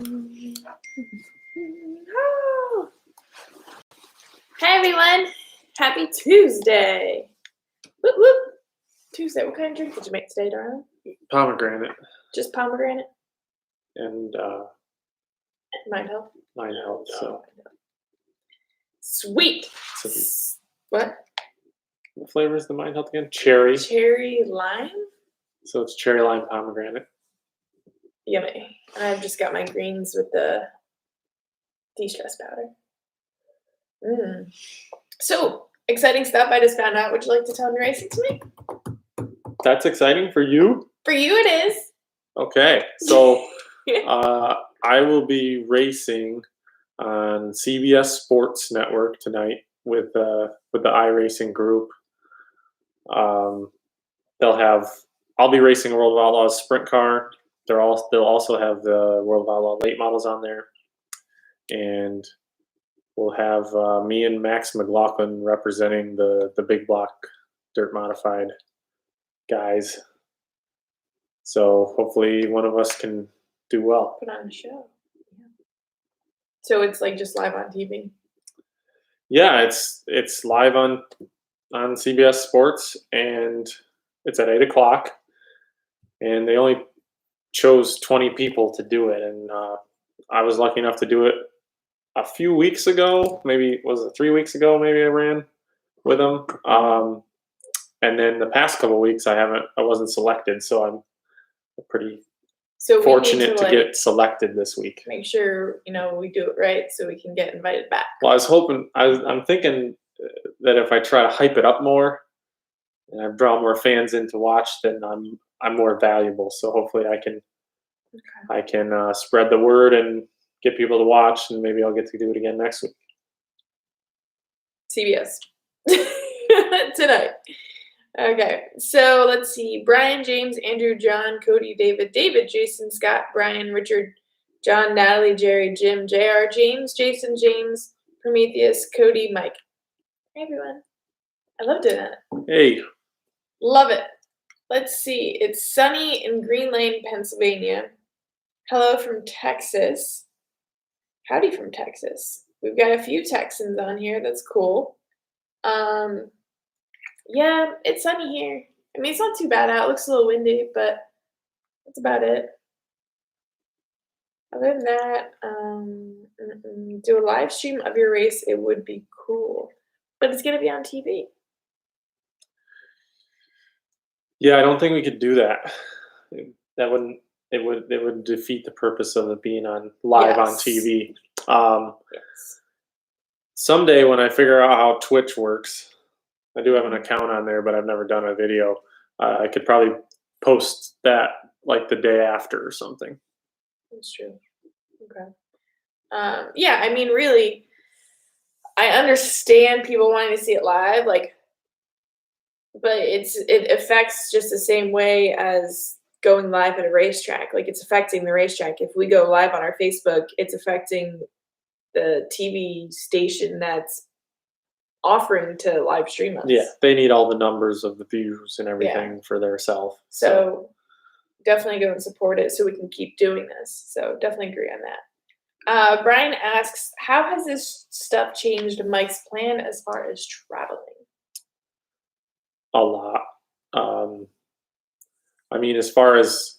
Oh. Hi everyone, happy Tuesday. Whoop, whoop. Tuesday, what kind of drink did you make today, darling? Pomegranate. Just pomegranate? And Mind Health? Mind Health. So. Sweet. What? What flavor is the Mind Health again? Cherry. Cherry lime? So it's cherry lime pomegranate. Yummy. And I've just got my greens with the de-stress powder. So, exciting stuff I just found out. Would you like to tell me racing to me? That's exciting for you? For you it is. Okay. So I will be racing on CBS Sports Network tonight with the iRacing group. I'll be racing World of Outlaws sprint car. They'll also have the World of Outlaw late models on there, and we'll have me and Max McLaughlin representing the big block dirt modified guys. So hopefully one of us can do well. Put on a show. Yeah. So it's like just live on TV. Yeah, it's live on CBS Sports, and it's at 8:00. And they only chose 20 people to do it, and I was lucky enough to do it a few weeks ago. Maybe was it 3 weeks ago? Maybe I ran with them. And then the past couple of weeks I wasn't selected, so I'm pretty fortunate to get selected this week. Make sure we do it right so we can get invited back. Well, I'm thinking that if I try to hype it up more and I draw more fans in to watch, then I'm more valuable. So hopefully I can spread the word and get people to watch, and maybe I'll get to do it again next week. CBS tonight. Okay, so let's see. Brian, James, Andrew, John, Cody, David, Jason, Scott, Brian, Richard, John, Natalie, Jerry, Jim, JR, James, Jason, James, Prometheus, Cody, Mike. Hey, everyone. I love doing that. Hey. Love it. Let's see. It's sunny in Green Lane, Pennsylvania. Hello from Texas. Howdy from Texas. We've got a few Texans on here. That's cool. Yeah, it's sunny here. I mean, it's not too bad out. It looks a little windy, but that's about it. Other than that, do a live stream of your race. It would be cool. But it's going to be on TV. Yeah, I don't think we could do that. It would defeat the purpose of it being on live on TV. Yes. Someday when I figure out how Twitch works, I do have an account on there, but I've never done a video. I could probably post that like the day after or something. That's true. Okay. Yeah, I mean, really, I understand people wanting to see it live, but it affects just the same way as going live at a racetrack. Like, it's affecting the racetrack. If we go live on our Facebook, it's affecting the TV station that's offering to live stream us. Yeah, they need all the numbers of the views and everything for their self. So definitely go and support it so we can keep doing this. So definitely agree on that. Brian asks, how has this stuff changed Mike's plan as far as traveling? A lot. I mean, as far as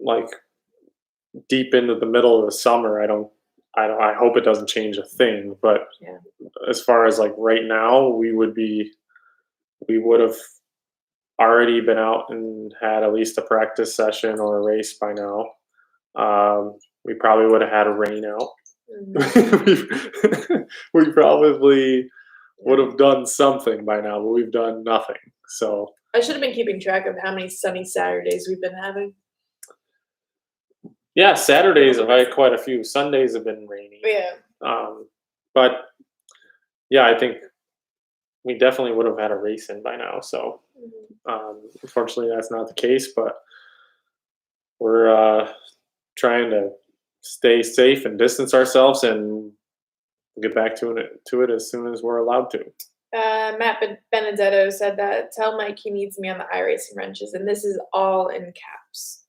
like deep into the middle of the summer, I hope it doesn't change a thing. But as far as like right now, we would have already been out and had at least a practice session or a race by now. We probably would have had a rain out. We probably would have done something by now, but we've done nothing. So I should have been keeping track of how many sunny Saturdays we've been having. Yeah, Saturdays I've had quite a few. Sundays have been rainy. Yeah. But yeah, I think we definitely would have had a race in by now. So unfortunately, that's not the case. But we're trying to stay safe and distance ourselves and get back to it as soon as we're allowed to. Matt Benedetto said that, tell Mike he needs me on the iRacing wrenches, and this is all in caps.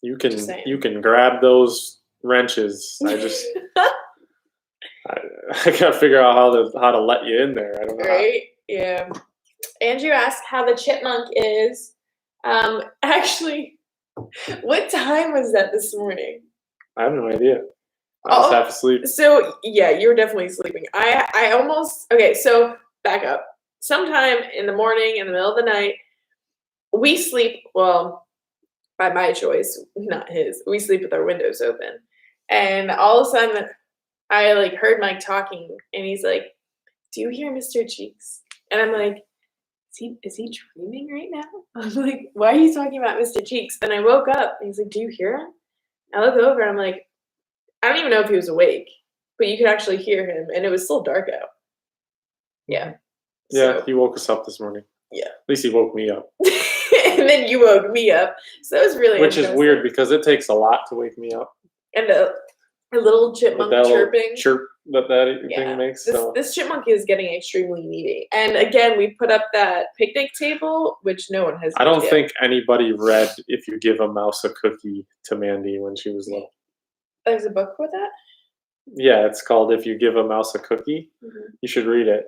You Just saying. can grab those wrenches. I gotta figure out how to let you in there. I don't know. Right? Yeah. Andrew asked how the Chipmunk is. Actually, what time was that this morning? I have no idea. I was half asleep. So yeah, you were definitely sleeping. I almost okay. So back up. Sometime in the morning, in the middle of the night, we sleep. Well, by my choice, not his. We sleep with our windows open, and all of a sudden, I like heard Mike talking, and he's like, "Do you hear Mr. Cheeks?" And I'm like, is he dreaming right now? I was like, why are you talking about Mr. Cheeks? And I woke up and he's like, do you hear him? I look over and I'm like, I don't even know if he was awake, but you could actually hear him and it was still dark out. Yeah. Yeah, So, he woke us up this morning. Yeah. At least he woke me up. And then you woke me up. So that was really Which is weird because it takes a lot to wake me up. And a little chipmunk that chirping. Little chirp that thing makes. This chipmunk is getting extremely needy. And again, we put up that picnic table, which no one has. I don't think anybody read If You Give a Mouse a Cookie to Mandee when she was little. There's a book with that? Yeah, it's called If You Give a Mouse a Cookie. Mm-hmm. You should read it.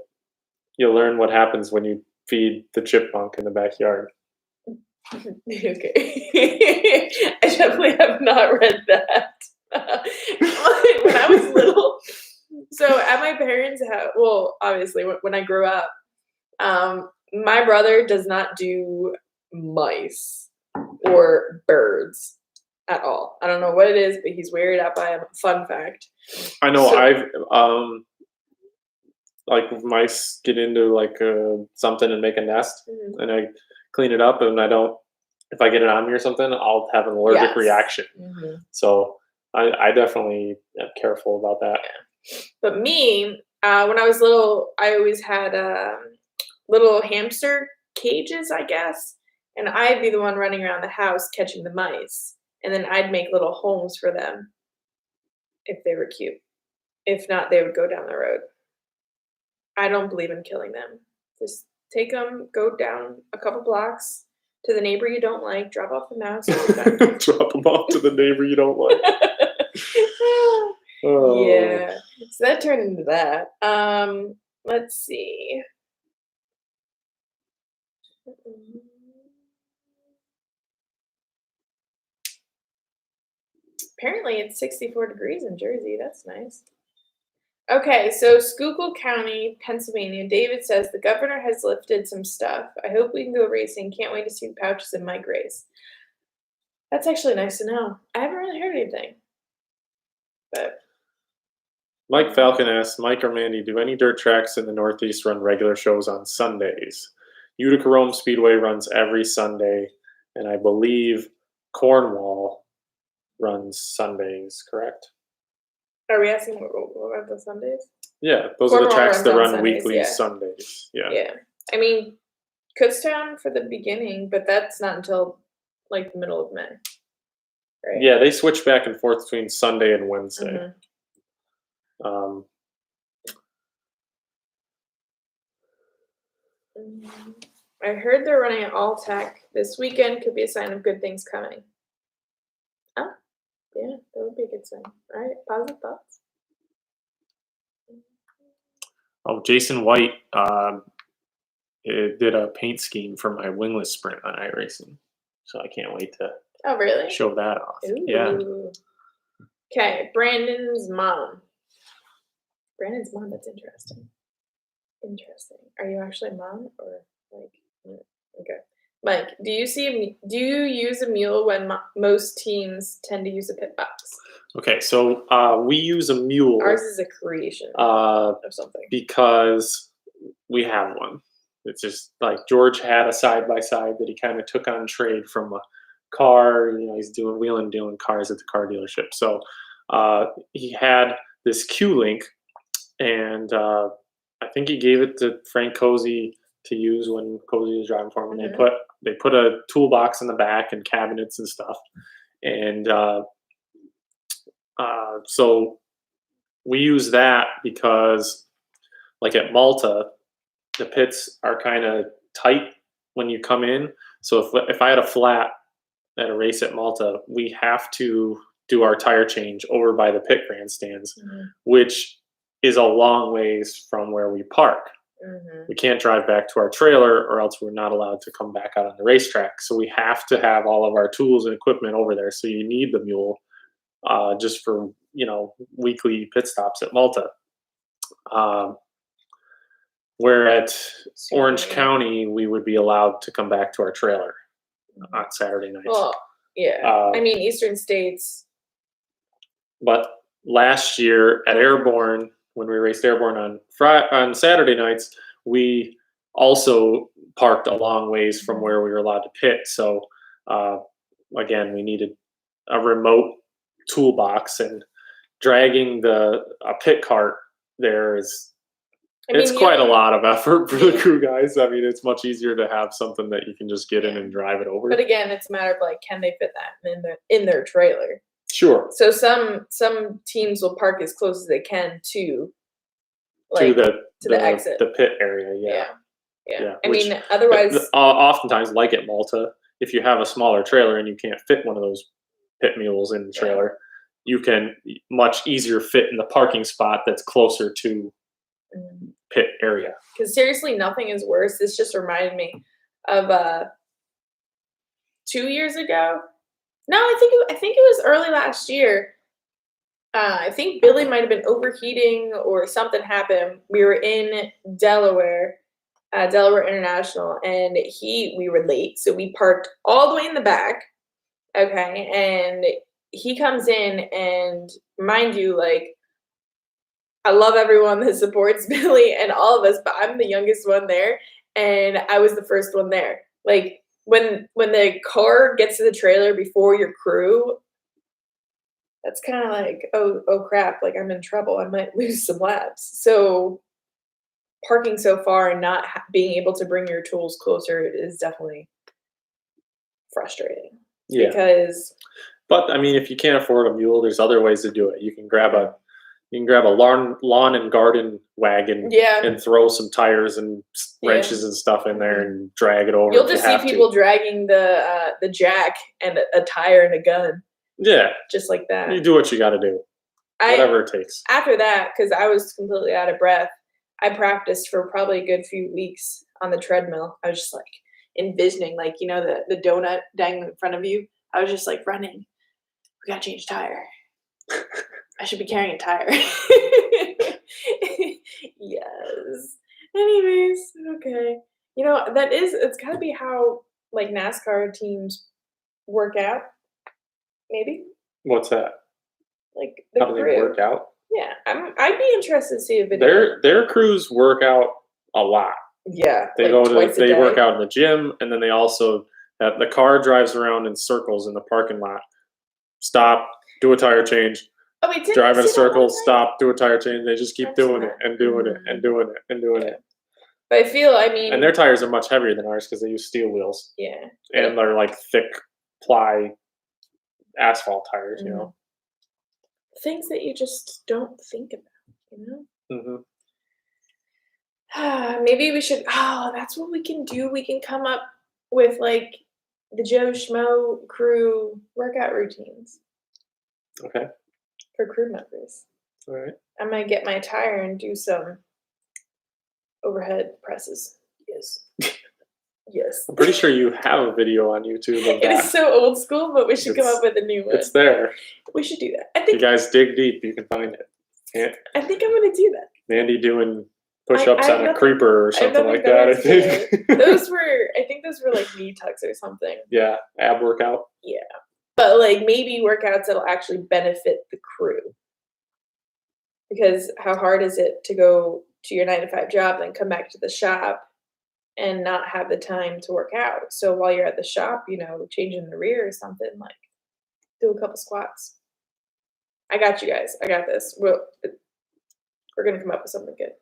You'll learn what happens when you feed the chipmunk in the backyard. Okay. I definitely have not read that. When I was little, so at my parents' house, well, obviously when I grew up, my brother does not do mice or birds at all. I don't know what it is, but he's weirded out by them. Fun fact. I know. So, I've like mice get into like something and make a nest, mm-hmm. and I clean it up, and I don't. If I get it on me or something, I'll have an allergic reaction. Mm-hmm. So I definitely am careful about that. Yeah. But me, when I was little, I always had little hamster cages, I guess, and I'd be the one running around the house catching the mice, and then I'd make little homes for them if they were cute. If not, they would go down the road. I don't believe in killing them. Just take them, go down a couple blocks to the neighbor you don't like, drop off the mouse. Drop them off to the neighbor you don't like. Oh. Yeah. So that turned into that. Let's see. Apparently it's 64 degrees in Jersey. That's nice. Okay, so Schuylkill County, Pennsylvania. David says the governor has lifted some stuff. I hope we can go racing. Can't wait to see the pouches in Mike race. That's actually nice to know. I haven't really heard anything. But Mike Falcon asks, Mike or Mandee, do any dirt tracks in the Northeast run regular shows on Sundays? Utica Rome Speedway runs every Sunday, and I believe Cornwall runs Sundays, correct? Are we asking what about the Sundays? Yeah, those Cornwall are the tracks that run Sundays, weekly Sundays. Yeah. Yeah. I mean, Kutztown for the beginning, but that's not until like the middle of May. Right? Yeah, they switch back and forth between Sunday and Wednesday. Mm-hmm. I heard they're running at All Tech this weekend. Could be a sign of good things coming. Oh, yeah, that would be a good sign. All right, positive thoughts. Oh, Jason White did a paint scheme for my wingless sprint on iRacing, so I can't wait to really show that off. Ooh. Yeah. Okay, Brandon's mom. That's interesting. Are you actually a mom or like? Okay, Mike. Do you use a mule when most teams tend to use a pit box? Okay, so we use a mule. Ours is a creation of something because we have one. It's just like George had a side by side that he kind of took on trade from a car. You know, he's wheeling dealing cars at the car dealership. So he had this Q-Link. And I think he gave it to Frank Cozy to use when Cozy was driving for him. And mm-hmm. they put a toolbox in the back and cabinets and stuff. And so we use that because, like at Malta, the pits are kind of tight when you come in. So if I had a flat at a race at Malta, we have to do our tire change over by the pit grandstands, which is a long ways from where we park. We can't drive back to our trailer, or else we're not allowed to come back out on the racetrack. So we have to have all of our tools and equipment over there. So you need the mule just for, weekly pit stops at Malta. Where at Orange County, we would be allowed to come back to our trailer on Saturday nights. Well, yeah. I mean, Eastern States. But last year at Airborne, when we raced Airborne on Saturday nights, we also parked a long ways from where we were allowed to pit. So again, we needed a remote toolbox, and dragging a pit cart there it's quite a lot of effort for the crew guys. I mean, it's much easier to have something that you can just get in and drive it over. But again, it's a matter of like, can they fit that in their trailer? Sure. So some teams will park as close as they can to the exit, the pit area. Yeah. I mean, otherwise, oftentimes, like at Malta, if you have a smaller trailer and you can't fit one of those pit mules in the trailer, you can much easier fit in the parking spot that's closer to pit area. Because seriously, nothing is worse. This just reminded me of 2 years ago. No, I think it was early last year. I think Billy might have been overheating or something happened. We were in Delaware, Delaware International, and we were late, so we parked all the way in the back. Okay, and he comes in, and mind you, like, I love everyone that supports Billy and all of us, but I'm the youngest one there, and I was the first one there. Like, when the car gets to the trailer before your crew, that's kind of like, oh crap, like I'm in trouble. I might lose some laps. So parking so far and not being able to bring your tools closer is definitely frustrating. Yeah. But I mean, if you can't afford a mule, there's other ways to do it. You can grab a lawn and garden wagon and throw some tires and wrenches and stuff in there and drag it over. You'll just see people dragging the jack and a tire and a gun. Yeah. Just like that. You do what you got to do. Whatever it takes. After that, because I was completely out of breath, I practiced for probably a good few weeks on the treadmill. I was just like envisioning, like, the donut dangling in front of you. I was just like running. We got to change tire. I should be carrying a tire. Yes. Anyways, okay. It's got to be how, like, NASCAR teams work out, maybe? What's that? Like, how do they work out? Yeah. I'd be interested to see a video. Their crews work out a lot. Yeah. They work out in the gym, and then they also, the car drives around in circles in the parking lot. Stop, do a tire change. Oh, wait, drive in a circle, stop, do a tire change. They just keep doing it and doing it and doing it and doing it. But I mean... And their tires are much heavier than ours because they use steel wheels. Yeah. And they're like thick ply asphalt tires, Things that you just don't think about, Maybe we should... Oh, that's what we can do. We can come up with, like, the Joe Schmo crew workout routines. Okay. For crew members. All right. I might get my tire and do some overhead presses. Yes. Yes. I'm pretty sure you have a video on YouTube of that. It is so old school, but we should come up with a new one. It's there. We should do that. I think you guys dig deep, you can find it. Yeah. I think I'm going to do that. Mandee doing push-ups on a creeper or something like that, I think. Those were like knee tucks or something. Yeah, ab workout. Yeah. But, like, maybe workouts that'll actually benefit the crew. Because how hard is it to go to your 9-to-5 job and come back to the shop and not have the time to work out? So while you're at the shop, changing the rear or something, like, do a couple squats. I got you guys. I got this. We're going to come up with something good.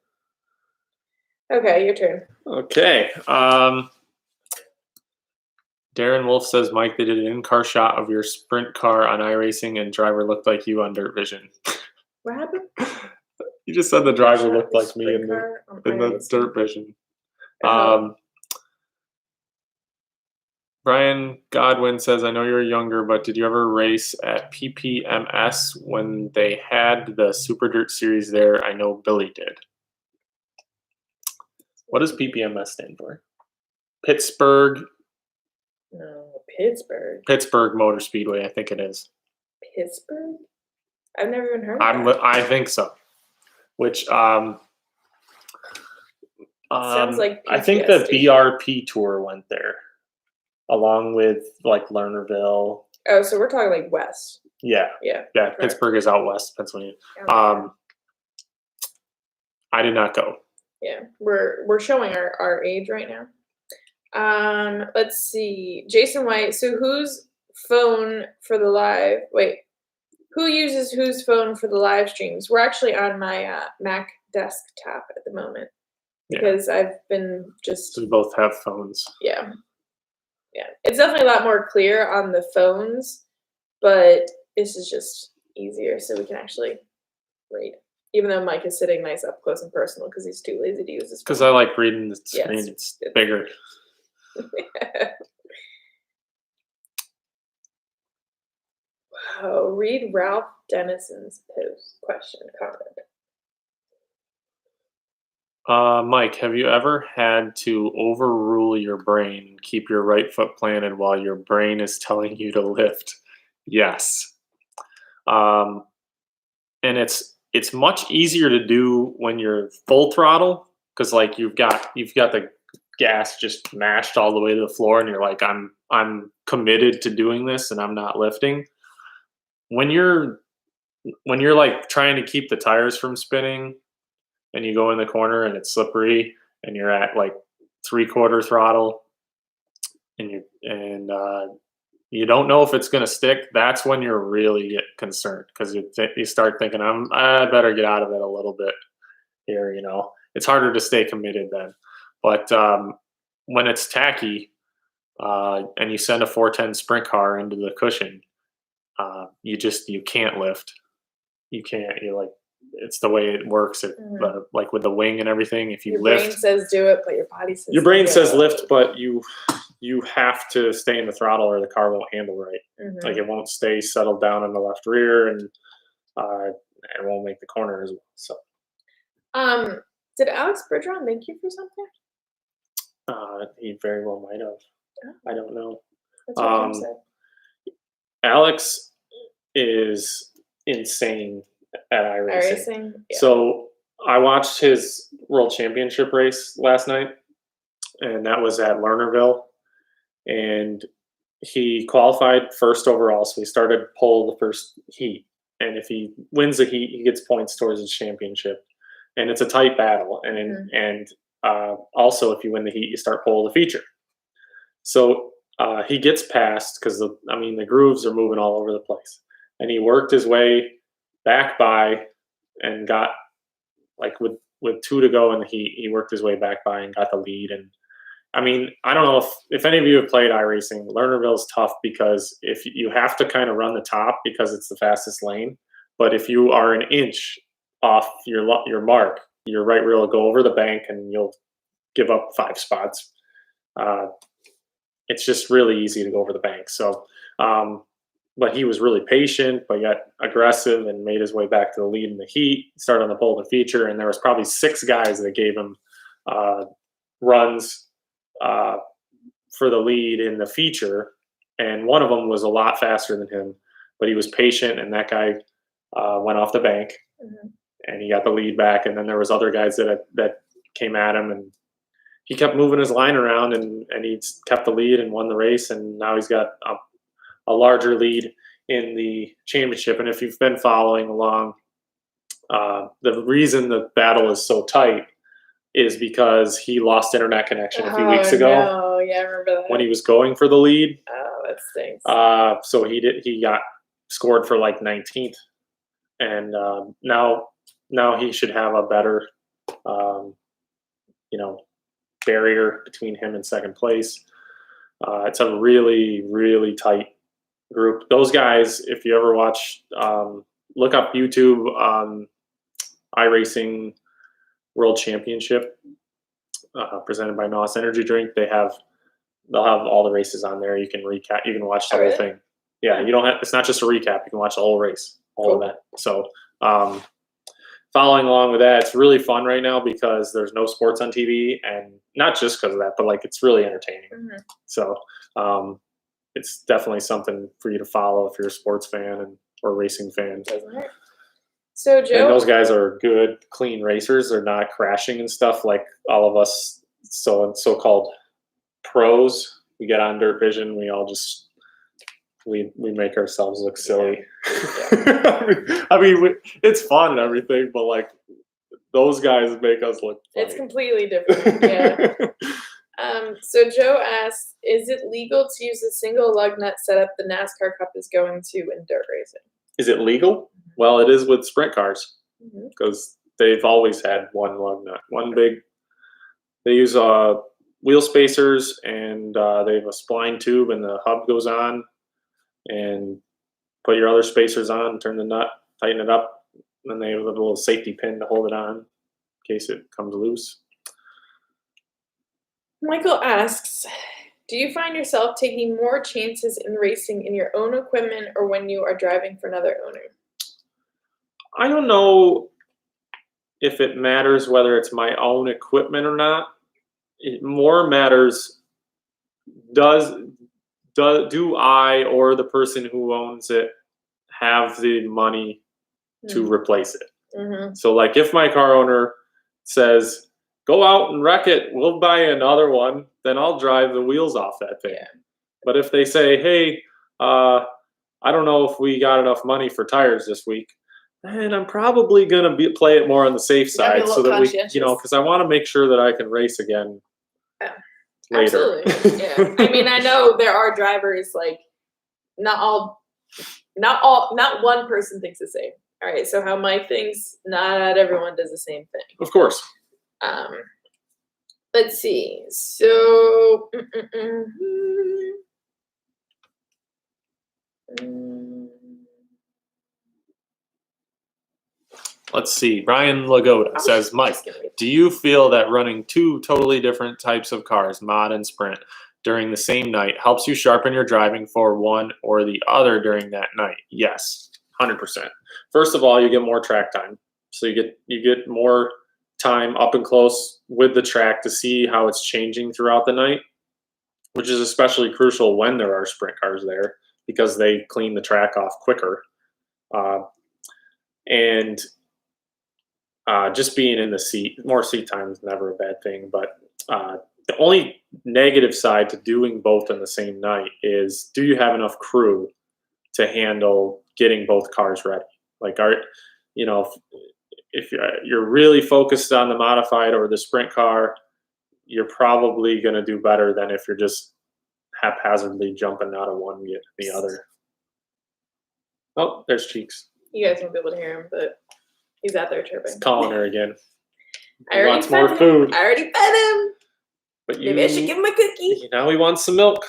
Okay, your turn. Okay. Darren Wolf says, Mike, they did an in-car shot of your sprint car on iRacing and driver looked like you on Dirt Vision. What happened? You just said the driver looked like me in the Dirt Vision. Brian Godwin says, I know you're younger, but did you ever race at PPMS when they had the Super Dirt Series there? I know Billy did. What does PPMS stand for? Pittsburgh No, Pittsburgh. Pittsburgh Motor Speedway, I think it is. Pittsburgh? I've never even heard of that. I think so. Which Sounds like I think the PTSD. BRP tour went there, along with like Lernerville. Oh, so we're talking like west. Yeah, Yeah. correct. Pittsburgh is out west, Pennsylvania. Yeah. I did not go. Yeah, we're showing our age right now. Let's see, Jason White. So whose phone for the live? Wait, who uses whose phone for the live streams? We're actually on my Mac desktop at the moment because I've been just. We both have phones. Yeah, it's definitely a lot more clear on the phones, but this is just easier, so we can actually read. Even though Mike is sitting nice up close and personal because he's too lazy to use his phone. Because I like reading the screen. It's bigger. Wow. Read Ralph Dennison's comment. Mike, have you ever had to overrule your brain and keep your right foot planted while your brain is telling you to lift? Yes. And it's much easier to do when you're full throttle because like you've got the gas just mashed all the way to the floor and you're like I'm committed to doing this and I'm not lifting. When you're like trying to keep the tires from spinning and you go in the corner and it's slippery and you're at like 3/4 throttle and you don't know if it's going to stick, that's when you're really concerned because you start thinking, I better get out of it a little bit here, It's harder to stay committed then. But when it's tacky and you send a 410 sprint car into the cushion, you can't lift. You can't. It's the way it works. Like with the wing and everything, if you lift. Your brain says do it, but your body says your brain says lift, but you have to stay in the throttle or the car won't handle right. Mm-hmm. Like it won't stay settled down in the left rear and it won't make the corner as well. So did Alex Bergeron thank you for something? He very well might have. Oh. I don't know. That's what Jim said. Alex is insane at iRacing. Yeah. So I watched his World Championship race last night, and that was at Lernerville. And he qualified first overall, so he started pole the first heat. And if he wins the heat, he gets points towards his championship. And it's a tight battle. And also, if you win the heat, you start pole the feature. So he gets past because the grooves are moving all over the place, and he worked his way back by and got like with 2 to go in the heat, he worked his way back by and got the lead. And I don't know if any of you have played iRacing. Lernerville's tough because if you have to kind of run the top because it's the fastest lane, but if you are an inch off your mark, your right rear will go over the bank and you'll give up 5 spots. It's just really easy to go over the bank. So, but he was really patient, but yet aggressive and made his way back to the lead in the heat, started on the pole to feature. And there was probably 6 guys that gave him runs for the lead in the feature. And one of them was a lot faster than him, but he was patient. And that guy went off the bank and he got the lead back. And then there was other guys that came at him, and he kept moving his line around and he kept the lead and won the race. And now he's got a larger lead in the championship. And if you've been following along, the reason the battle is so tight is because he lost internet connection a few weeks ago. No. Yeah, I remember that. When he was going for the lead. Oh, that stinks. So he got scored for like 19th. And now he should have a better barrier between him and second place. It's a really, really tight group. Those guys, if you ever watch, look up YouTube iRacing World Championship presented by NOS Energy Drink. They have they'll have all the races on there. You can recap. You can watch the Oh, whole really? thing. Yeah, you don't have. It's not just a recap. You can watch the whole race, whole Cool. event. So, following along with that, it's really fun right now because there's no sports on TV, and not just because of that, but like it's really entertaining. Mm-hmm. So, it's definitely something for you to follow if you're a sports fan or racing fan. Doesn't hurt. So And Joe, those guys are good, clean racers. They're not crashing and stuff like all of us. So-called pros. We get on Dirt Vision. We all just we make ourselves look silly. I mean, it's fun and everything, but like those guys make us look funny. it's completely different. Yeah. So Joe asks, is it legal to use a single lug nut setup the NASCAR Cup is going to in dirt racing? Is it legal? Well, it is with sprint cars because they've always had one lug nut, one big. They use wheel spacers, and they have a spline tube, and the hub goes on, and put your other spacers on, turn the nut, tighten it up, and then they have a little safety pin to hold it on in case it comes loose. Michael asks, do you find yourself taking more chances in racing in your own equipment or when you are driving for another owner? I don't know if it matters whether it's my own equipment or not. It more matters, do I or the person who owns it have the money to replace it? Mm-hmm. So like if my car owner says, go out and wreck it, we'll buy another one, then I'll drive the wheels off that thing. Yeah. But if they say, hey, I don't know if we got enough money for tires this week, then I'm probably going to play it more on the safe side so that we, because I want to make sure that I can race again later. Absolutely. Yeah. I mean, I know there are drivers, like not one person thinks the same. All right. So how Mike thinks, not everyone does the same thing. Of course. Let's see. So, let's see. Ryan Lagoda says, Mike, do you feel that running two totally different types of cars, mod and sprint, during the same night helps you sharpen your driving for one or the other during that night? Yes, 100%. First of all, you get more track time. So you get more time up and close with the track to see how it's changing throughout the night, which is especially crucial when there are sprint cars there because they clean the track off quicker. And just being in the seat, more seat time is never a bad thing. But the only negative side to doing both in the same night is, do you have enough crew to handle getting both cars ready? Like, if you're really focused on the modified or the sprint car, you're probably going to do better than if you're just haphazardly jumping out of one and getting the other. Oh, there's Cheeks. You guys won't be able to hear him, but he's out there chirping. He's calling her again. He wants more food. I already fed him. But Maybe I should give him a cookie. Now he wants some milk.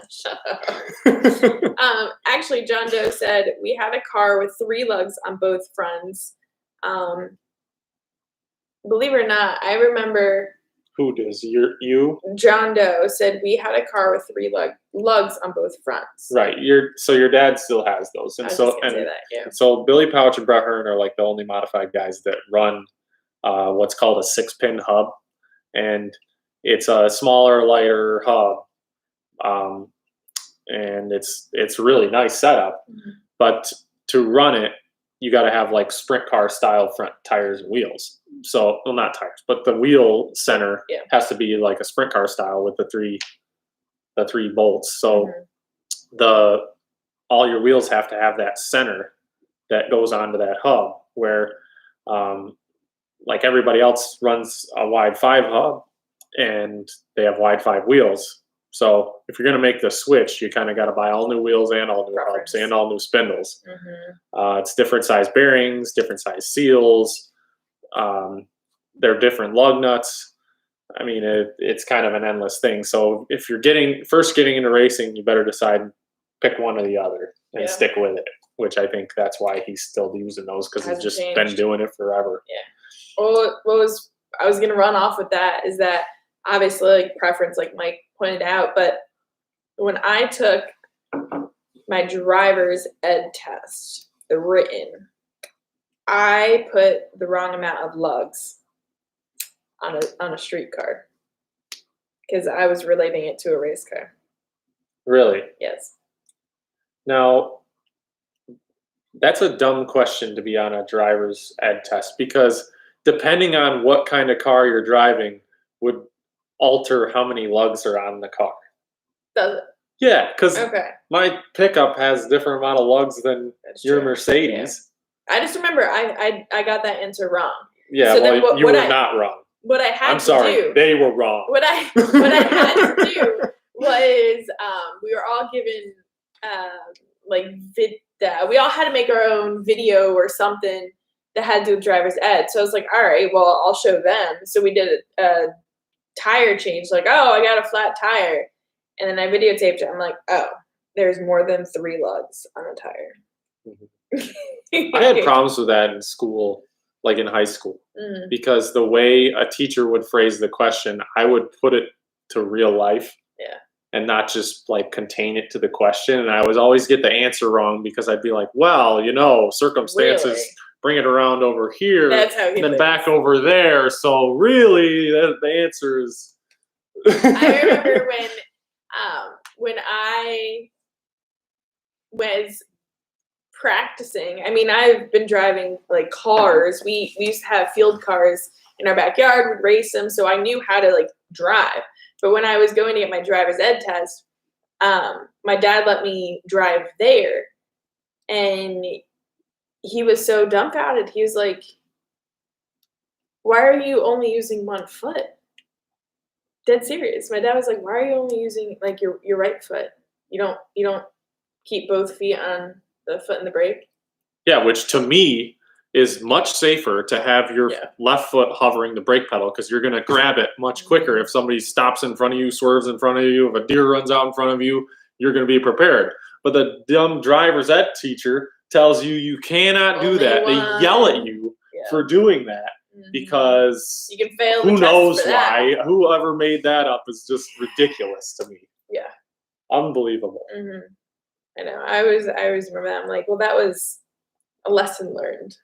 Shut up. Actually, John Doe said we had a car with 3 lugs on both fronts. Believe it or not, I remember. Who does? You? John Doe said we had a car with 3 lugs on both fronts. Right. Your dad still has those, and so Billy Pauch and Brett Hearn are like the only modified guys that run what's called a 6-pin hub, and it's a smaller, lighter hub, and it's a really nice setup. Mm-hmm. But to run it, you got to have like sprint car style front tires and wheels. So, well, not tires, but the wheel center has to be like a sprint car style with the three bolts. So all your wheels have to have that center that goes onto that hub, where like everybody else runs a wide 5 hub and they have wide 5 wheels. So if you're going to make the switch, you kind of got to buy all new wheels and all new hubs and all new spindles. Mm-hmm. It's different size bearings, different size seals. They're different lug nuts. I mean, it's kind of an endless thing. So if you're first getting into racing, you better decide, pick one or the other and stick with it, which I think that's why he's still using those, because he's just been doing it forever. Yeah. Well, I was going to run off with that is that obviously, like, preference, like Mike pointed out, but when I took my driver's ed test, the written, I put the wrong amount of lugs on a streetcar because I was relating it to a race car. Really? Yes. Now, that's a dumb question to be on a driver's ed test because depending on what kind of car you're driving would alter how many lugs are on the car. Does it? Yeah, because Okay. my pickup has different amount of lugs than That's your true. Mercedes. I just remember I got that answer wrong. Yeah, So well, then what you were I- not wrong. What I had I'm to sorry, do. they were wrong. What I had to do was we were all given we all had to make our own video or something that had to do with driver's ed. So I was like, all right, well, I'll show them. So we did a tire change, like, oh, I got a flat tire. And then I videotaped it. I'm like, oh, there's more than 3 lugs on a tire. I had problems with that in school, like in high school, because the way a teacher would phrase the question, I would put it to real life. Yeah. And not just like contain it to the question. And I would always get the answer wrong because I'd be like, well, circumstances Really? bring it around over here That's how he and then thinks. back over there. So really the answer is I remember when I was practicing. I mean, I've been driving like cars. We used to have field cars in our backyard. We'd race them, so I knew how to like drive. But when I was going to get my driver's ed test, my dad let me drive there, and he was so dumbfounded. He was like, "Why are you only using one foot?" Dead serious. My dad was like, "Why are you only using like your right foot? You don't keep both feet on the foot and the brake?" Yeah, which to me is much safer to have your left foot hovering the brake pedal because you're going to grab it much quicker. If somebody stops in front of you, swerves in front of you, if a deer runs out in front of you, you're going to be prepared. But the dumb driver's ed teacher tells you you cannot do that. They yell at you for doing that because you can fail. Who knows why? Whoever made that up is just ridiculous to me. Yeah, unbelievable. I know. I always remember that. I'm like, well, that was a lesson learned.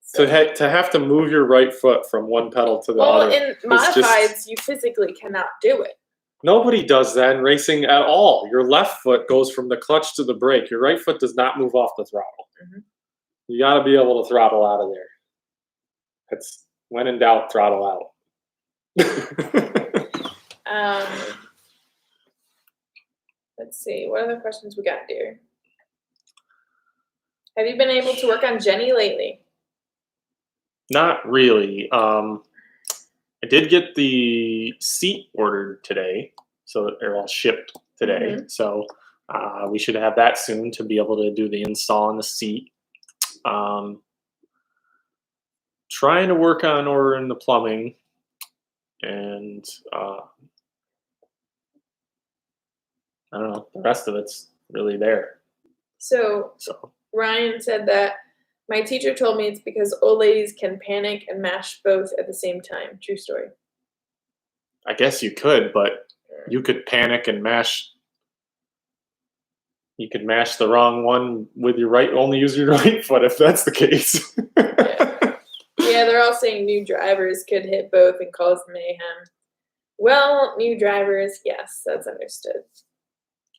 So. To have to move your right foot from one pedal to the other. Well, in modifieds, you physically cannot do it. Nobody does that in racing at all. Your left foot goes from the clutch to the brake. Your right foot does not move off the throttle. You got to be able to throttle out of there. It's when in doubt, throttle out. Let's see. What other questions we got, dear? Have you been able to work on Jenny lately? Not really. I did get the seat ordered today, so they're all shipped today. So we should have that soon to be able to do the install on the seat. Trying to work on ordering the plumbing, and I don't know. The rest of it's really there. So Ryan said that my teacher told me it's because old ladies can panic and mash both at the same time. True story. I guess you could, but you could panic and mash. You could mash the wrong one with your right, only use your right foot if that's the case. Yeah, they're all saying new drivers could hit both and cause mayhem. Well, new drivers, yes, that's understood.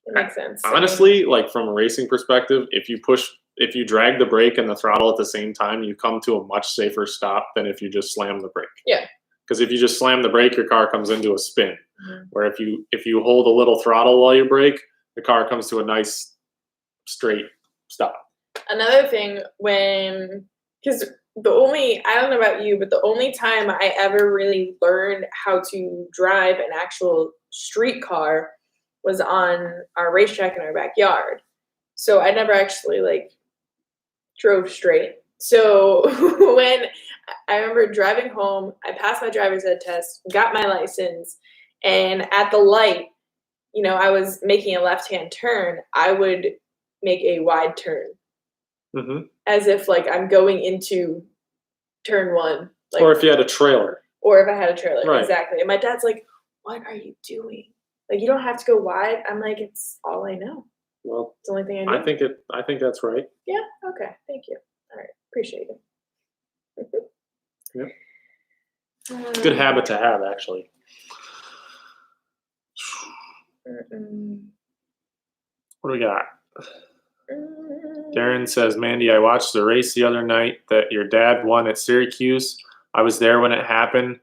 It makes sense. Honestly, like from a racing perspective, if you drag the brake and the throttle at the same time, you come to a much safer stop than if you just slam the brake. Yeah. Because if you just slam the brake, your car comes into a spin. Where if you hold a little throttle while you brake, the car comes to a nice straight stop. Another thing, because I don't know about you, but the only time I ever really learned how to drive an actual street car was on our racetrack in our backyard. So I never actually drove straight. So when I remember driving home, I passed my driver's ed test, got my license, and at the light, I was making a left-hand turn. I would make a wide turn, as if I'm going into turn one. Or if you had a trailer. Or if I had a trailer, right. Exactly. And my dad's like, "What are you doing?" Like, you don't have to go wide. I'm like, it's all I know. Well, It's the only thing I do. I think that's right. Yeah. Okay. Thank you. All right. Appreciate it. Yep. Good habit to have, actually. What do we got? Darren says, Mandee, I watched the race the other night that your dad won at Syracuse. I was there when it happened.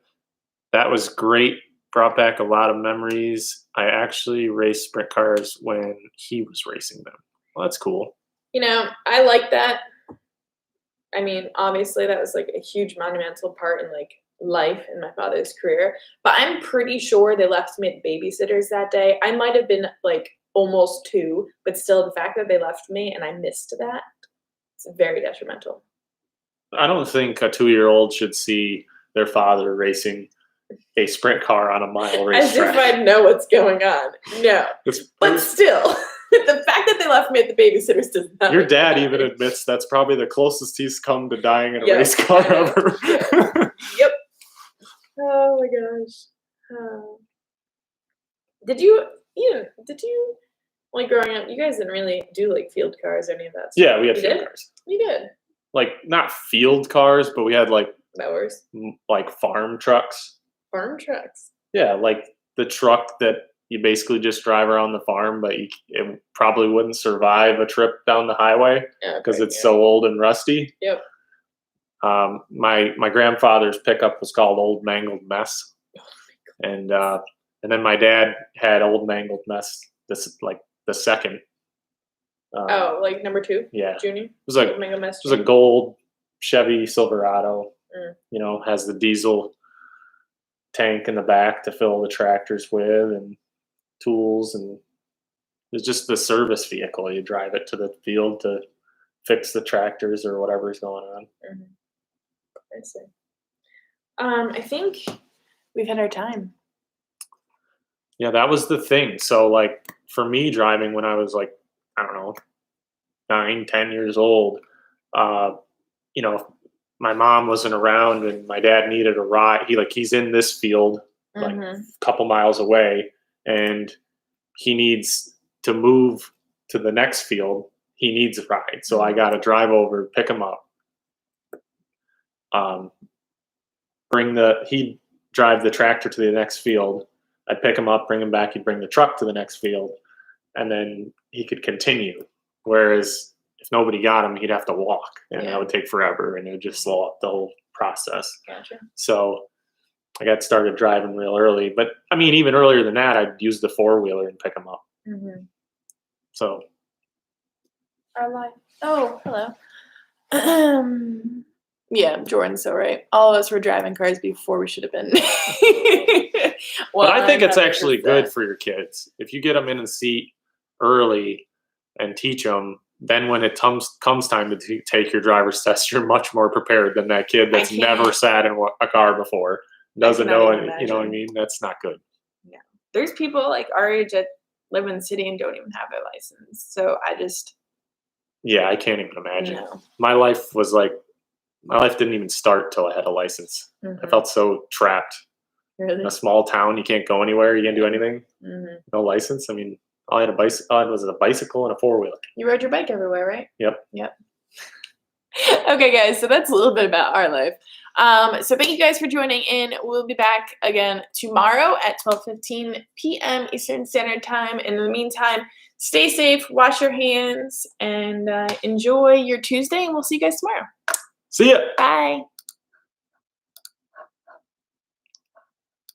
That was great. Brought back a lot of memories. I actually raced sprint cars when he was racing them. Well, that's cool. You know, I like that. I mean, obviously that was like a huge monumental part in like life in my father's career, but I'm pretty sure they left me at babysitters that day. I might have been like almost 2, but still the fact that they left me and I missed that, it's very detrimental. I don't think a 2-year-old should see their father racing a sprint car on a mile racetrack. As if I know what's going on. No. But still, the fact that they left me at the babysitters does not. Your dad even admits that's probably the closest he's come to dying in a race car ever. Yep. Oh my gosh. Did you like growing up? You guys didn't really do like field cars or any of that stuff. Yeah, we had field cars. You did. Like not field cars, but we had like mowers, like farm trucks. Farm trucks. Yeah, like the truck that you basically just drive around the farm, but it probably wouldn't survive a trip down the highway because it's so old and rusty. Yep. My grandfather's pickup was called Old Mangled Mess, and then my dad had Old Mangled Mess. This is like the second. Like number 2. Yeah. Junior. It was like Old Mangled Mess. It was a gold Chevy Silverado. You know, has the diesel tank in the back to fill the tractors with and tools, and it's just the service vehicle. You drive it to the field to fix the tractors or whatever's going on. I see. I think we've had our time. Yeah, that was the thing. So like for me driving when I was like, I don't know, 9, 10 years old, you know, my mom wasn't around and my dad needed a ride. He's in this field like a couple miles away and he needs to move to the next field. He needs a ride. So I got to drive over, pick him up. He'd drive the tractor to the next field. I'd pick him up, bring him back. He'd bring the truck to the next field and then he could continue. Whereas if nobody got him, he'd have to walk and that would take forever and it would just slow up the whole process. Gotcha. So I got started driving real early, but I mean, even earlier than that, I'd use the 4-wheeler and pick him up. So. Our life. Oh, hello. Yeah, Jordan's so right. All of us were driving cars before we should have been. Well, but I think it's actually good for your kids. If you get them in a seat early and teach them, then when it comes time to take your driver's test, you're much more prepared than that kid that's never sat in a car before, doesn't know any, you know what I mean? That's not good. Yeah. There's people like our age that live in the city and don't even have their license. So yeah, I can't even imagine. No. My life didn't even start till I had a license. I felt so trapped. Really? In a small town, you can't go anywhere. You can't do anything. No license. I mean, all I had was a bicycle and a 4-wheeler. You rode your bike everywhere, right? Yep. Okay, guys. So that's a little bit about our life. So thank you guys for joining in. We'll be back again tomorrow at 12:15 p.m. Eastern Standard Time. In the meantime, stay safe, wash your hands, and enjoy your Tuesday. And we'll see you guys tomorrow. See ya. Bye.